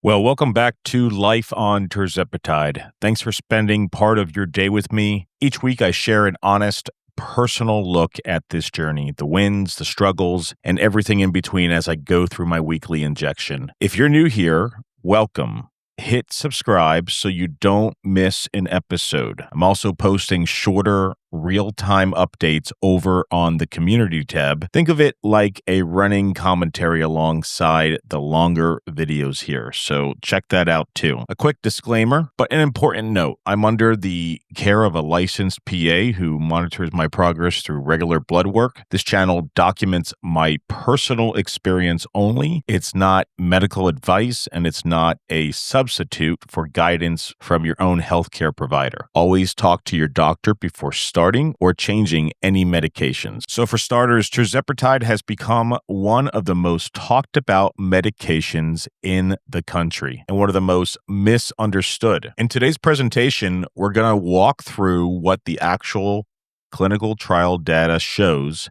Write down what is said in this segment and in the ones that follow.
Well, welcome back to Life on Tirzepatide. Thanks for spending part of your day with me. Each week, I share an honest, personal look at this journey, the wins, the struggles, and everything in between as I go through my weekly injection. If you're new here, welcome. Hit subscribe so you don't miss an episode. I'm also posting shorter, real-time updates over on the community tab. Think of it like a running commentary alongside the longer videos here. So check that out too. A quick disclaimer, but an important note. I'm under the care of a licensed PA who monitors my progress through regular blood work. This channel documents my personal experience only. It's not medical advice and it's not a substitute for guidance from your own healthcare provider. Always talk to your doctor before starting or changing any medications. So for starters, Tirzepatide has become one of the most talked about medications in the country and one of the most misunderstood. In today's presentation, we're going to walk through what the actual clinical trial data shows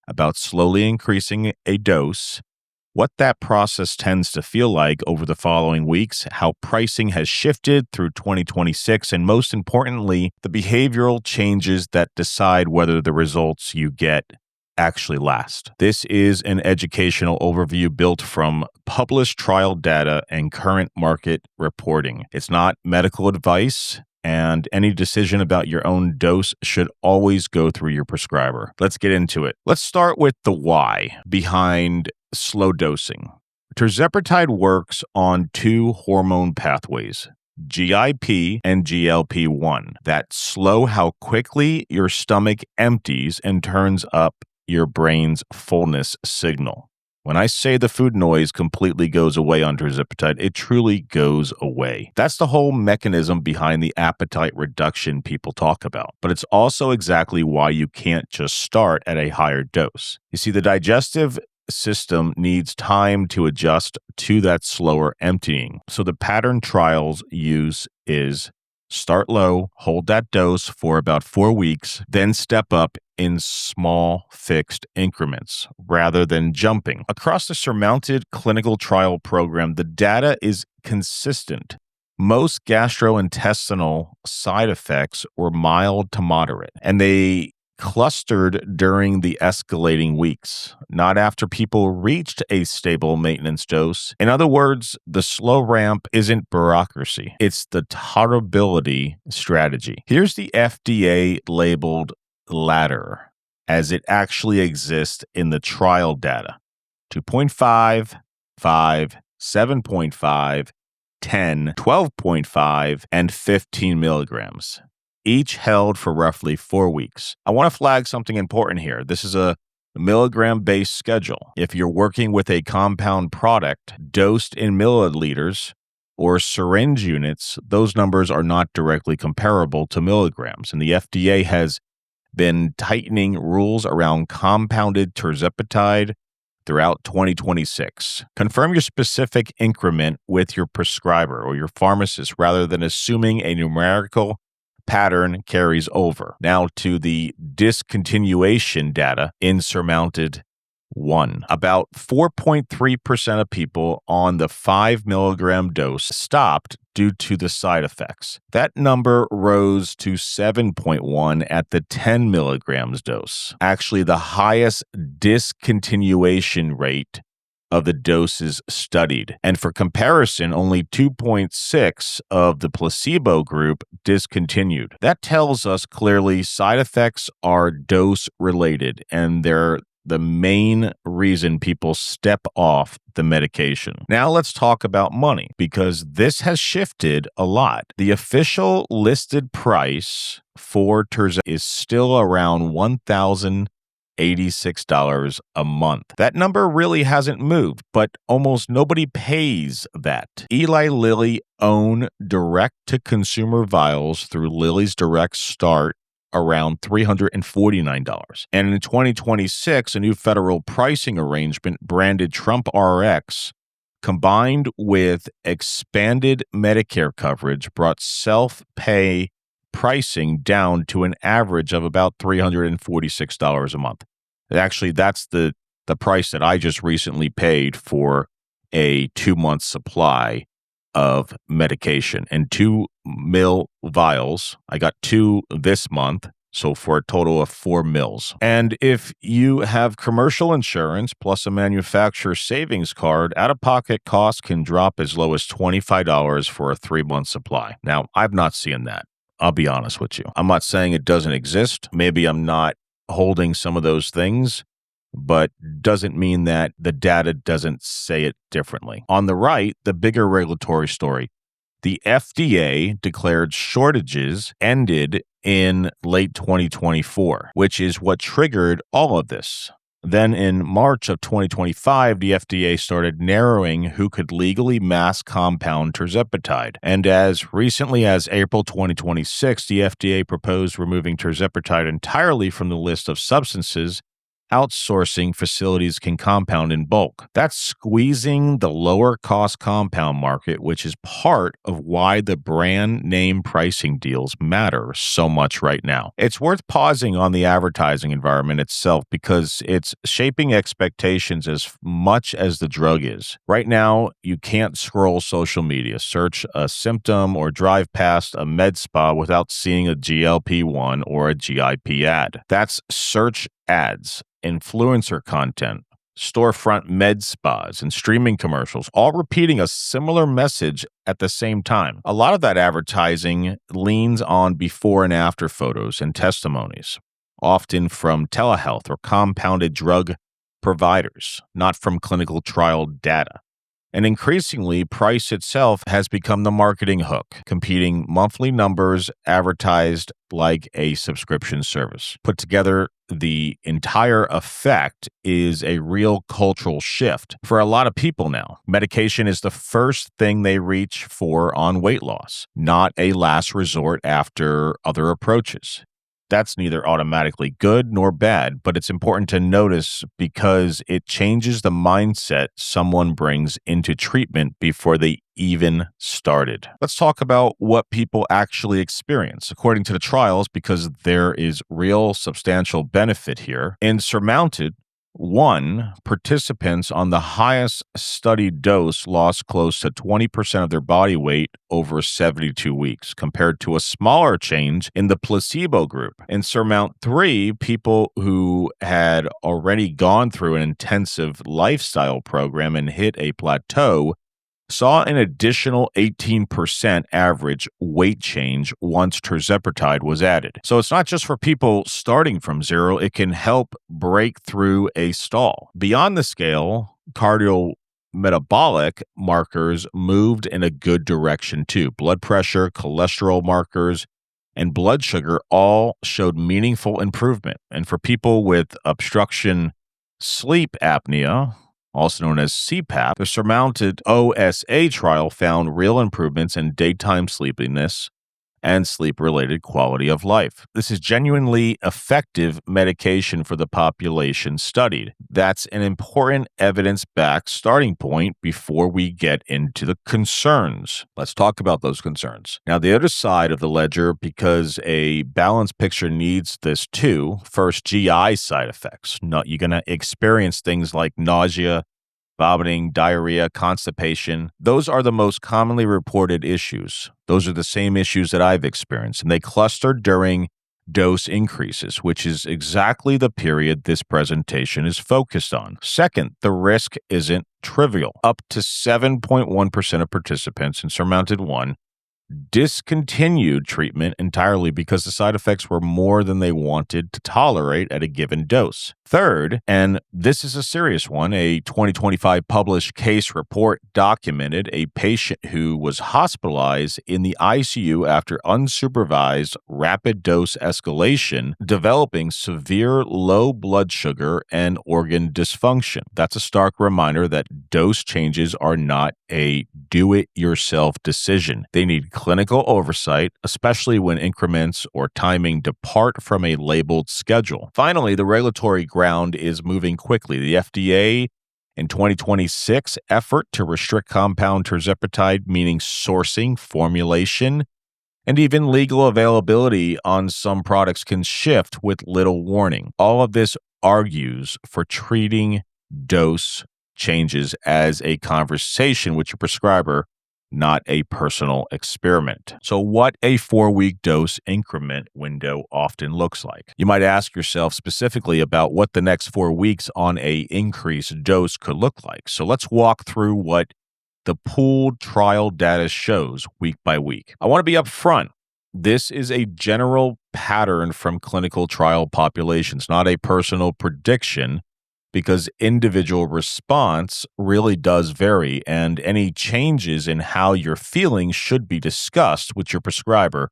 about slowly increasing a dose, what that process tends to feel like over the following weeks, how pricing has shifted through 2026, and most importantly, the behavioral changes that decide whether the results you get actually last. This is an educational overview built from published trial data and current market reporting. It's not medical advice, and any decision about your own dose should always go through your prescriber. Let's get into it. Let's start with the why behind slow dosing. Tirzepatide works on two hormone pathways, GIP and GLP-1, that slow how quickly your stomach empties and turns up your brain's fullness signal. When I say the food noise completely goes away on Tirzepatide, it truly goes away. That's the whole mechanism behind the appetite reduction people talk about. But it's also exactly why you can't just start at a higher dose. You see, the digestive system needs time to adjust to that slower emptying. So the pattern trials use is start low, hold that dose for about 4 weeks, then step up in small fixed increments rather than jumping. Across the surmounted clinical trial program, the data is consistent. Most gastrointestinal side effects were mild to moderate, and they clustered during the escalating weeks, not after people reached a stable maintenance dose. In other words, the slow ramp isn't bureaucracy, it's the tolerability strategy. Here's the FDA labeled ladder as it actually exists in the trial data: 2.5, 5, 7.5, 10, 12.5, and 15 milligrams. Each held for roughly 4 weeks. I want to flag something important here. This is a milligram-based schedule. If you're working with a compound product dosed in milliliters or syringe units, those numbers are not directly comparable to milligrams. And the FDA has been tightening rules around compounded Tirzepatide throughout 2026. Confirm your specific increment with your prescriber or your pharmacist rather than assuming a numerical pattern carries over. Now to the discontinuation data in Surmounted 1. About 4.3% of people on the 5 milligram dose stopped due to the side effects. That number rose to 7.1 at the 10 milligrams dose. Actually, the highest discontinuation rate of the doses studied. And for comparison, only 2.6 of the placebo group discontinued. That tells us clearly side effects are dose related, and they're the main reason people step off the medication. Now let's talk about money, because this has shifted a lot. The official listed price for Tirzepatide is still around $1,086 a month. That number really hasn't moved, but almost nobody pays that. Eli Lilly own direct-to-consumer vials through Lilly's Direct start around $349. And in 2026, a new federal pricing arrangement branded Trump RX, combined with expanded Medicare coverage, brought self-pay pricing down to an average of about $346 a month. Actually, that's the price that I just recently paid for a 2-month supply of medication in 2 ml vials. I got 2 this month, so for a total of 4 mils. And if you have commercial insurance plus a manufacturer savings card, out-of-pocket costs can drop as low as $25 for a 3-month supply. Now, I've not seen that. I'll be honest with you. I'm not saying it doesn't exist. Maybe I'm not holding some of those things, but doesn't mean that the data doesn't say it differently. On the right, the bigger regulatory story. The FDA declared shortages ended in late 2024, which is what triggered all of this. Then in March of 2025, the FDA started narrowing who could legally mass compound tirzepatide. And as recently as April 2026, the FDA proposed removing tirzepatide entirely from the list of substances outsourcing facilities can compound in bulk. That's squeezing the lower cost compound market, which is part of why the brand name pricing deals matter so much right now. It's worth pausing on the advertising environment itself because it's shaping expectations as much as the drug is. Right now, you can't scroll social media, search a symptom, or drive past a med spa without seeing a GLP-1 or a GIP ad. That's search ads, influencer content, storefront med spas, and streaming commercials, all repeating a similar message at the same time. A lot of that advertising leans on before and after photos and testimonies, often from telehealth or compounded drug providers, not from clinical trial data. And increasingly, price itself has become the marketing hook, competing monthly numbers advertised like a subscription service. Put together, the entire effect is a real cultural shift for a lot of people now. Medication is the first thing they reach for on weight loss, not a last resort after other approaches. That's neither automatically good nor bad, but it's important to notice because it changes the mindset someone brings into treatment before they even started. Let's talk about what people actually experience according to the trials, because there is real substantial benefit here. In Surmounted, participants on the highest studied dose lost close to 20% of their body weight over 72 weeks, compared to a smaller change in the placebo group. In Surmount 3, people who had already gone through an intensive lifestyle program and hit a plateau saw an additional 18% average weight change once tirzepatide was added. So it's not just for people starting from zero, it can help break through a stall. Beyond the scale, cardiometabolic markers moved in a good direction too. Blood pressure, cholesterol markers, and blood sugar all showed meaningful improvement. And for people with obstruction sleep apnea, also known as CPAP, the Surmounted OSA trial found real improvements in daytime sleepiness and sleep-related quality of life. This is genuinely effective medication for the population studied. That's an important evidence-backed starting point before we get into the concerns. Let's talk about those concerns. Now, the other side of the ledger, because a balanced picture needs this too. First, GI side effects. You're going to experience things like nausea, vomiting, diarrhea, constipation. Those are the most commonly reported issues. Those are the same issues that I've experienced, and they cluster during dose increases, which is exactly the period this presentation is focused on. Second, the risk isn't trivial. Up to 7.1% of participants in Surmounted 1 discontinued treatment entirely because the side effects were more than they wanted to tolerate at a given dose. Third, and this is a serious one, a 2025 published case report documented a patient who was hospitalized in the ICU after unsupervised rapid dose escalation, developing severe low blood sugar and organ dysfunction. That's a stark reminder that dose changes are not a do-it-yourself decision. They need clinical oversight, especially when increments or timing depart from a labeled schedule. Finally, the regulatory ground is moving quickly. The FDA in 2026 effort to restrict compound tirzepatide, meaning sourcing, formulation, and even legal availability on some products can shift with little warning. All of this argues for treating dose changes as a conversation with your prescriber not a personal experiment. So what a 4-week dose increment window often looks like. You might ask yourself specifically about what the next 4 weeks on a increased dose could look like. So let's walk through what the pooled trial data shows week by week. I want to be upfront. This is a general pattern from clinical trial populations, not a personal prediction, because individual response really does vary, and any changes in how you're feeling should be discussed with your prescriber,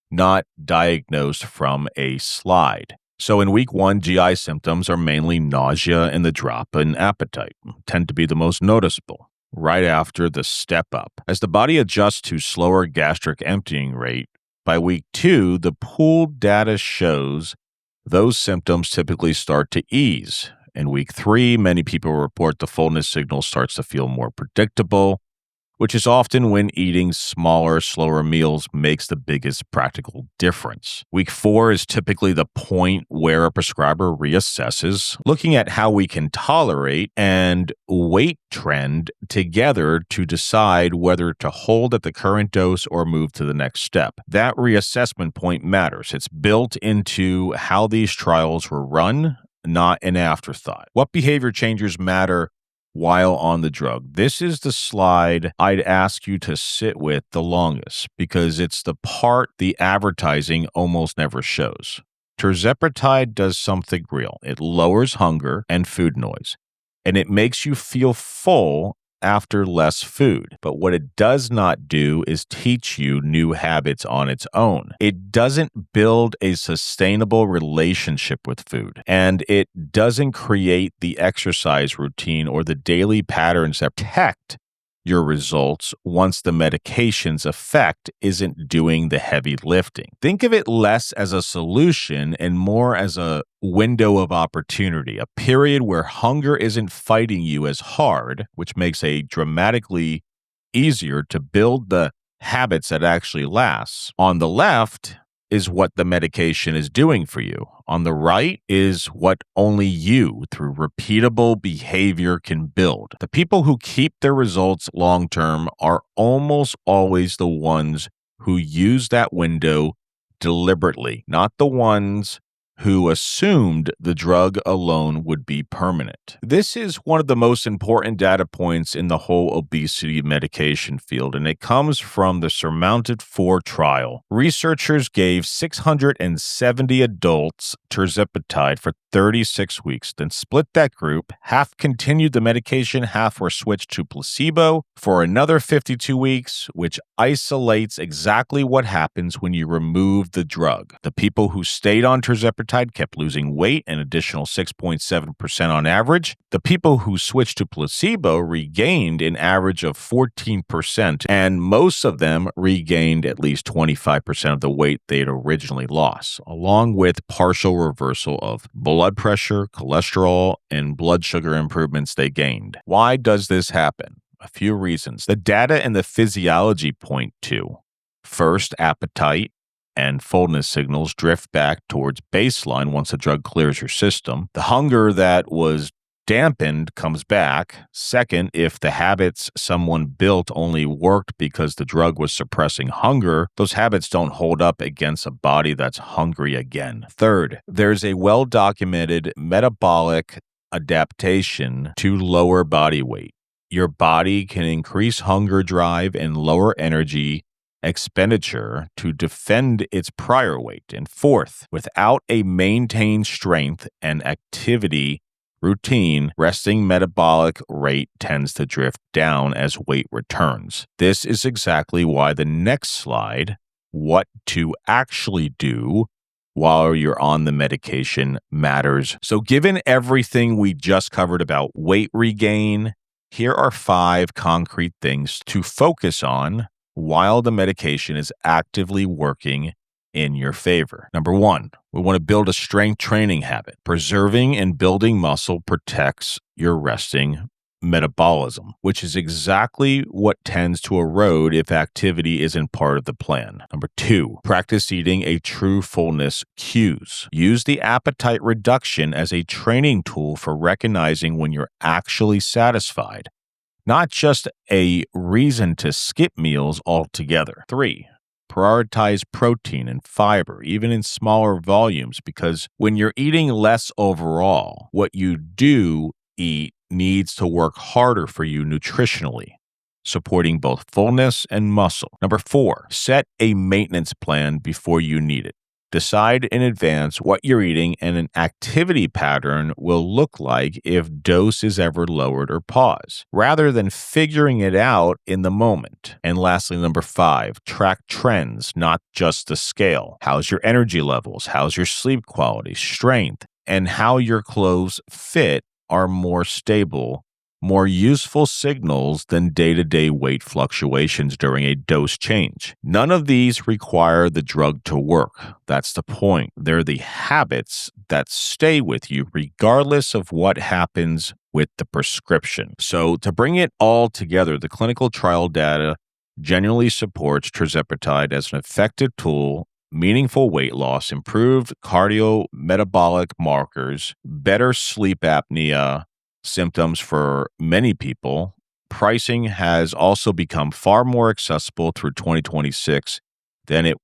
not diagnosed from a slide. So in week 1, GI symptoms are mainly nausea and the drop in appetite, tend to be the most noticeable right after the step up. As the body adjusts to slower gastric emptying rate, by week 2, the pooled data shows those symptoms typically start to ease. In week 3, many people report the fullness signal starts to feel more predictable, which is often when eating smaller, slower meals makes the biggest practical difference. Week 4 is typically the point where a prescriber reassesses, looking at how we can tolerate and weight trend together to decide whether to hold at the current dose or move to the next step. That reassessment point matters. It's built into how these trials were run, not an afterthought. What behavior changes matter while on the drug? This is the slide I'd ask you to sit with the longest because it's the part the advertising almost never shows. Tirzepatide does something real. It lowers hunger and food noise, and it makes you feel full after less food. But what it does not do is teach you new habits on its own. It doesn't build a sustainable relationship with food, and it doesn't create the exercise routine or the daily patterns that protect your results once the medication's effect isn't doing the heavy lifting. Think of it less as a solution and more as a window of opportunity, a period where hunger isn't fighting you as hard, which makes it dramatically easier to build the habits that actually last. On the left is what the medication is doing for you. On the right is what only you, through repeatable behavior, can build. The people who keep their results long-term are almost always the ones who use that window deliberately, not the ones who assumed the drug alone would be permanent. This is one of the most important data points in the whole obesity medication field, and it comes from the SURMOUNTED-4 trial. Researchers gave 670 adults tirzepatide for 36 weeks, then split that group. Half continued the medication, half were switched to placebo for another 52 weeks, which isolates exactly what happens when you remove the drug. The people who stayed on tirzepatide kept losing weight, an additional 6.7% on average. The people who switched to placebo regained an average of 14%, and most of them regained at least 25% of the weight they had originally lost, along with partial reversal of blood pressure, cholesterol, and blood sugar improvements they gained. Why does this happen? A few reasons. The data and the physiology point to: first, appetite and fullness signals drift back towards baseline once the drug clears your system. The hunger that was dampened comes back. Second, if the habits someone built only worked because the drug was suppressing hunger, those habits don't hold up against a body that's hungry again. Third, there's a well-documented metabolic adaptation to lower body weight. Your body can increase hunger drive and lower energy expenditure to defend its prior weight. And fourth, without a maintained strength and activity routine, resting metabolic rate tends to drift down as weight returns. This is exactly why the next slide, what to actually do while you're on the medication, matters. So given everything we just covered about weight regain, here are 5 concrete things to focus on while the medication is actively working in your favor. Number 1, we want to build a strength training habit. Preserving and building muscle protects your resting metabolism, which is exactly what tends to erode if activity isn't part of the plan. Number 2, practice eating a true fullness cues. Use the appetite reduction as a training tool for recognizing when you're actually satisfied, not just a reason to skip meals altogether. 3, prioritize protein and fiber, even in smaller volumes, because when you're eating less overall, what you do eat needs to work harder for you nutritionally, supporting both fullness and muscle. Number 4, set a maintenance plan before you need it. Decide in advance what you're eating and an activity pattern will look like if dose is ever lowered or paused, rather than figuring it out in the moment. And lastly, number 5, track trends, not just the scale. How's your energy levels? How's your sleep quality, strength, and how your clothes fit are more stable, more useful signals than day-to-day weight fluctuations during a dose change. None of these require the drug to work. That's the point. They're the habits that stay with you regardless of what happens with the prescription. So to bring it all together, the clinical trial data genuinely supports Tirzepatide as an effective tool, meaningful weight loss, improved cardiometabolic markers, better sleep apnea symptoms for many people. Pricing has also become far more accessible through 2026 than it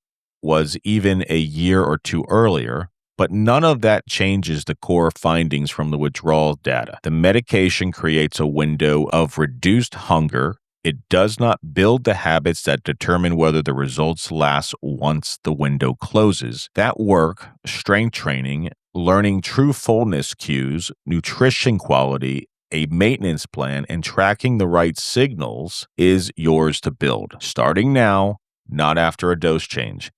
was even a year or two earlier. But none of that changes the core findings from the withdrawal data. The medication creates a window of reduced hunger. It does not build the habits that determine whether the results last once the window closes. That work, strength training, learning true fullness cues, nutrition quality, a maintenance plan, and tracking the right signals is yours to build, starting now, not after a dose change.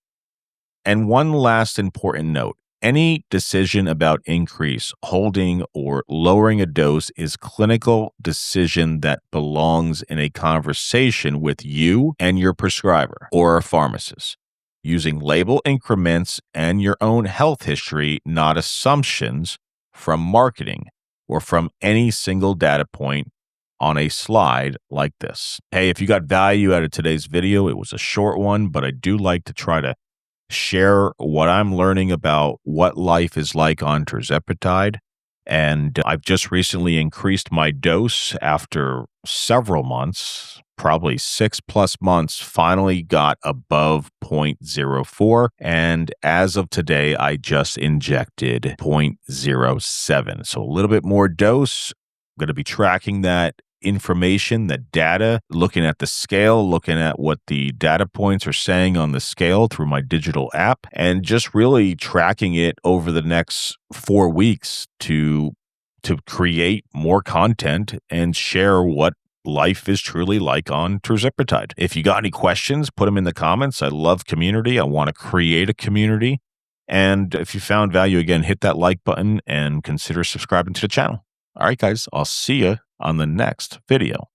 And one last important note. Any decision about increase, holding, or lowering a dose is clinical decision that belongs in a conversation with you and your prescriber or a pharmacist, using label increments and your own health history, not assumptions from marketing or from any single data point on a slide like this. Hey, if you got value out of today's video, it was a short one, but I do like to try to share what I'm learning about what life is like on Tirzepatide. And I've just recently increased my dose after several months, probably 6+ months, finally got above 0.04. And as of today, I just injected 0.07. So a little bit more dose. I'm going to be tracking that information, the data, looking at the scale, looking at what the data points are saying on the scale through my digital app, and just really tracking it over the next 4 weeks to create more content and share what life is truly like on Tirzepatide. If you got any questions, put them in the comments. I love community. I want to create a community. And if you found value, again, hit that like button and consider subscribing to the channel. All right, guys, I'll see you on the next video.